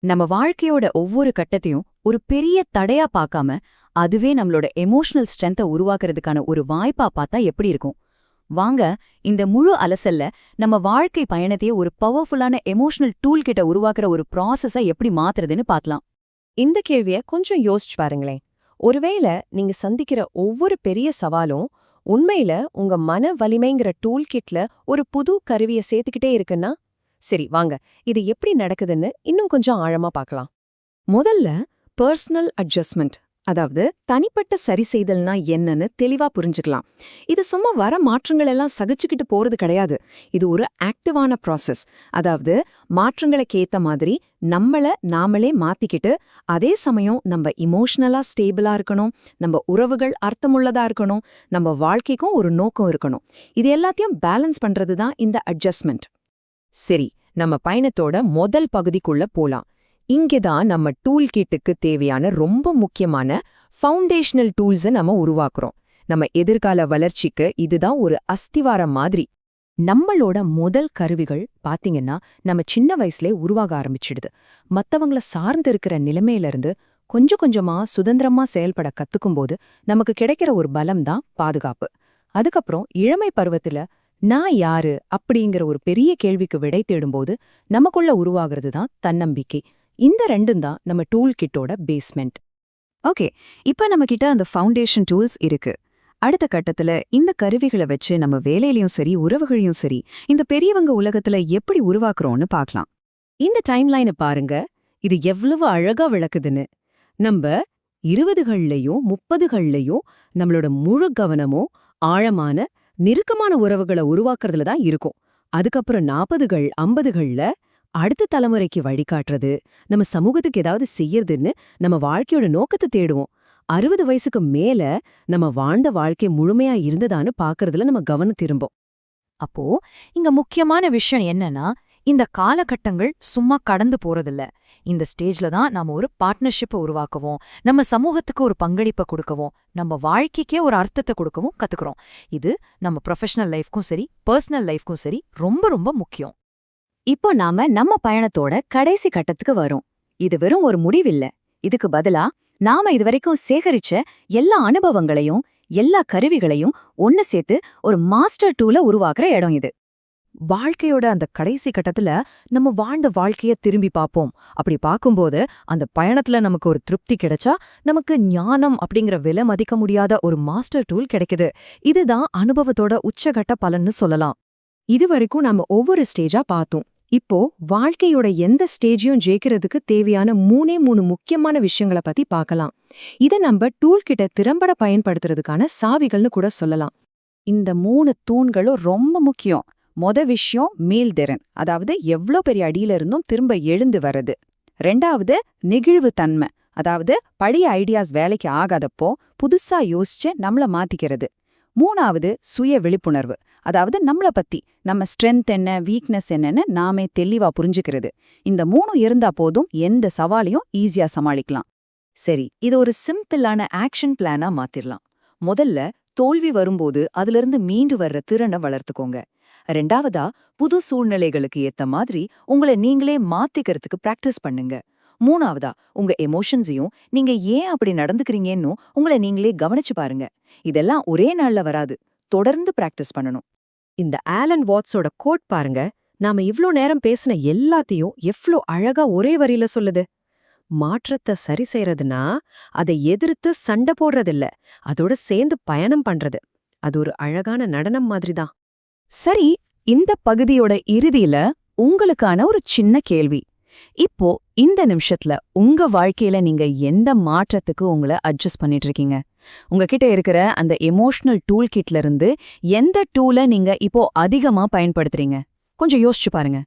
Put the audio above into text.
நம்ம வாழ்க்கையோட ஒவ்வொரு கட்டத்தையும் ஒரு பெரிய தடையா பார்க்காம அதுவே நம்மளோட எமோஷனல் ஸ்ட்ரென்த்தை உருவாக்குறதுக்கான ஒரு வாய்ப்பா பார்த்தா எப்படி இருக்கும்? வாங்க, இந்த முழு அலசல்ல நம்ம வாழ்க்கை பயணத்தையே ஒரு பவர்ஃபுல்லான எமோஷனல் டூல் கிட்ட உருவாக்குற ஒரு ப்ராசஸை எப்படி மாத்துறதுன்னு பார்க்கலாம். இந்த கேள்விய கொஞ்சம் யோசிச்சு பாருங்களேன். ஒருவேளை நீங்க சந்திக்கிற ஒவ்வொரு பெரிய சவாலும் உண்மையில உங்க மன வலிமைங்கிற டூல் கிட்ல ஒரு புது கருவிய சேர்த்துக்கிட்டே இருக்குன்னா, சரி வாங்க, இது எப்படி நடக்குதுன்னு இன்னும் கொஞ்சம் ஆழமா பார்க்கலாம். முதல்ல பர்சனல் அட்ஜஸ்ட்மெண்ட், அதாவது தனிப்பட்ட சரி செய்தல்னா என்னன்னு தெளிவா புரிஞ்சுக்கலாம். இது சும்மா வர மாற்றங்கள் எல்லாம் சகிச்சுக்கிட்டு போறது கிடையாது. இது ஒரு ஆக்டிவான ப்ராசஸ். அதாவது மாற்றங்களுக்கு ஏத்த மாதிரி நம்மள நாமளே மாத்திக்கிட்டு, அதே சமயம் நம்ம இமோஷனலா ஸ்டேபிளா இருக்கணும், நம்ம உறவுகள் அர்த்தமுள்ளதா இருக்கணும், நம்ம வாழ்க்கைக்கும் ஒரு நோக்கம் இருக்கணும். இது எல்லாத்தையும் பேலன்ஸ் பண்றது தான் இந்த அட்ஜஸ்ட்மெண்ட். சரி, நம்ம பயணத்தோட முதல் பகுதிக்குள்ள போலாம். இங்கேதான் நம்ம டூல் கிட்டுக்கு தேவையான ரொம்ப முக்கியமான ஃபவுண்டேஷனல் டூல்ஸை நம்ம உருவாக்குறோம். நம்ம எதிர்கால வளர்ச்சிக்கு இதுதான் ஒரு அஸ்திவாரம் மாதிரி. நம்மளோட முதல் கருவிகள் பாத்தீங்கன்னா நம்ம சின்ன வயசுலே உருவாக ஆரம்பிச்சிடுது. மத்தவங்கள சார்ந்து இருக்கிற நிலைமையிலிருந்து கொஞ்சம் கொஞ்சமா சுதந்திரமா செயல்பட கத்துக்கும்போது நமக்கு கிடைக்கிற ஒரு பலம் தான் பாதுகாப்பு. அதுக்கப்புறம் இளமை பருவத்துல நான் யாரு அப்படிங்கிற ஒரு பெரிய கேள்விக்கு விடை தேடும்போது நமக்குள்ள உருவாகிறது தான் தன்னம்பிக்கை. இந்த ரெண்டும் தான் நம்ம டூல் கிட்டோட பேஸ்மெண்ட். ஓகே, இப்ப நம்ம கிட்ட அந்த ஃபவுண்டேஷன் டூல்ஸ் இருக்கு. அடுத்த கட்டத்துல இந்த கருவிகளை வச்சு நம்ம வேலையிலயும் சரி உறவுகளையும் சரி இந்த பெரியவங்க உலகத்துல எப்படி உருவாக்குறோம்னு பார்க்கலாம். இந்த டைம்லைனை பாருங்க, இது எவ்வளவு அழகா விளக்குதுன்னு. நம்ம 20கள்லயும் 30கள்லயும் நம்மளோட முழு கவனமும் ஆழமான நெருக்கமான உறவுகளை உருவாக்குறதுல தான் இருக்கும். அதுக்கப்புறம் 40கள் 50கள்ல அடுத்த தலைமுறைக்கு வழிகாட்டுறது, நம்ம சமூகத்துக்கு ஏதாவது செய்யறதுன்னு நம்ம வாழ்க்கையோட நோக்கத்தை தேடுவோம். 60 வயசுக்கு மேல நம்ம வாழ்ந்த வாழ்க்கை முழுமையா இருந்ததான்னு பாக்குறதுல நம்ம கவனம் திரும்பும். அப்போ இங்க முக்கியமான விஷயம் என்னன்னா, இந்த காலகட்டங்கள் சும்மா கடந்து போறதில்ல. இந்த ஸ்டேஜ்ல தான் நாம ஒரு பார்ட்னர்ஷிப்பை உருவாக்கவும், நம்ம சமூகத்துக்கு ஒரு பங்களிப்பை கொடுக்கவும், நம்ம வாழ்க்கைக்கே ஒரு அர்த்தத்தை கொடுக்கவும் கத்துக்கிறோம். இது நம்ம ப்ரொஃபஷனல் லைஃப்க்கும் சரி பர்சனல் லைஃப்க்கும் சரி ரொம்ப ரொம்ப முக்கியம். இப்போ நாம நம்ம பயணத்தோட கடைசி கட்டத்துக்கு வரோம். இது வெறும் ஒரு முடிவில்ல. இதுக்கு பதிலா நாம இதுவரைக்கும் சேகரிச்ச எல்லா அனுபவங்களையும் எல்லா கருவிகளையும் ஒன்னு சேர்த்து ஒரு மாஸ்டர் டூல உருவாக்குற இடம் இது. வாழ்க்கையோட அந்த கடைசி கட்டத்துல நம்ம வாழ்ந்த வாழ்க்கைய திரும்பி பார்ப்போம். அப்படி பார்க்கும்போது அந்த பயணத்துல நமக்கு ஒரு திருப்தி கிடைச்சா நமக்கு ஞானம் அப்படிங்கிற விலை மதிக்க முடியாத ஒரு மாஸ்டர் டூல் கிடைக்குது. இதுதான் அனுபவத்தோட உச்சகட்ட பலன்னு சொல்லலாம். இதுவரைக்கும் நம்ம ஒவ்வொரு ஸ்டேஜா பார்த்தோம். இப்போ வாழ்க்கையோட எந்த ஸ்டேஜையும் ஜெயிக்கிறதுக்கு தேவையான 3 முக்கியமான விஷயங்களை பத்தி பார்க்கலாம். இதை நம்ம டூல் கிட்ட திறம்பட பயன்படுத்துறதுக்கான சாவிகள்னு கூட சொல்லலாம். இந்த 3 தூண்களும் ரொம்ப முக்கியம். விஷயம் மீள்திறன், அதாவது எவ்ளோ பெரிய அடியில இருந்தும் திரும்ப எழுந்து வர்றது. 2வது நெகிழ்வு தன்மை, அதாவது பழைய ஐடியாஸ் வேலைக்கு ஆகாதப்போ புதுசா யோசிச்சு நம்மள மாத்திக்கிறது. 3வது சுய விழிப்புணர்வு, அதாவது நம்மள பத்தி நம்ம ஸ்ட்ரென்த் என்ன வீக்னஸ் என்னன்னு நாமே தெளிவா புரிஞ்சுக்கிறது. இந்த 3 இருந்தா போதும் எந்த சவாலையும் ஈஸியா சமாளிக்கலாம். சரி, இது ஒரு சிம்பிளான ஆக்ஷன் பிளானா மாத்திரலாம். முதல்ல தோல்வி வரும்போது அதிலிருந்து மீண்டு வர்ற திறனை வளர்த்துக்கோங்க. 2வதா புது சூழ்நிலைகளுக்கு ஏத்த மாதிரி உங்களை நீங்களே மாத்திக்கிறதுக்கு பிராக்டிஸ் பண்ணுங்க. 3வதா உங்க எமோஷன்ஸையும் நீங்க ஏன் அப்படி நடந்துக்கிறீங்கன்னு உங்களை நீங்களே கவனிச்சு பாருங்க. இதெல்லாம் ஒரே நாள்ல வராது, தொடர்ந்து பிராக்டிஸ் பண்ணணும். இந்த ஆலன் வாட்ஸோட கோட் பாருங்க, நாம இவ்ளோ நேரம் பேசின எல்லாத்தையும் எவ்ளோ அழகா ஒரே வரியில சொல்லுது. மாற்றத்தை சரி செய்யறதுனா அதை எதிர்த்து சண்டை போடுறதில்ல, அதோட சேர்ந்து பயணம் பண்றது. அது ஒரு அழகான நடனம் மாதிரிதான். சரி, இந்த பகுதியோட இறுதியில உங்களுக்கான ஒரு சின்ன கேள்வி. இப்போ இந்த நிமிஷத்துல உங்க வாழ்க்கையில நீங்க எந்த மாற்றத்துக்கு உங்களை அட்ஜஸ்ட் பண்ணிட்டு இருக்கீங்க? உங்ககிட்ட இருக்கிற அந்த எமோஷனல் டூல் கிட்ல இருந்து எந்த டூலை நீங்க இப்போ அதிகமா பயன்படுத்துறீங்க? கொஞ்சம் யோசிச்சு பாருங்க.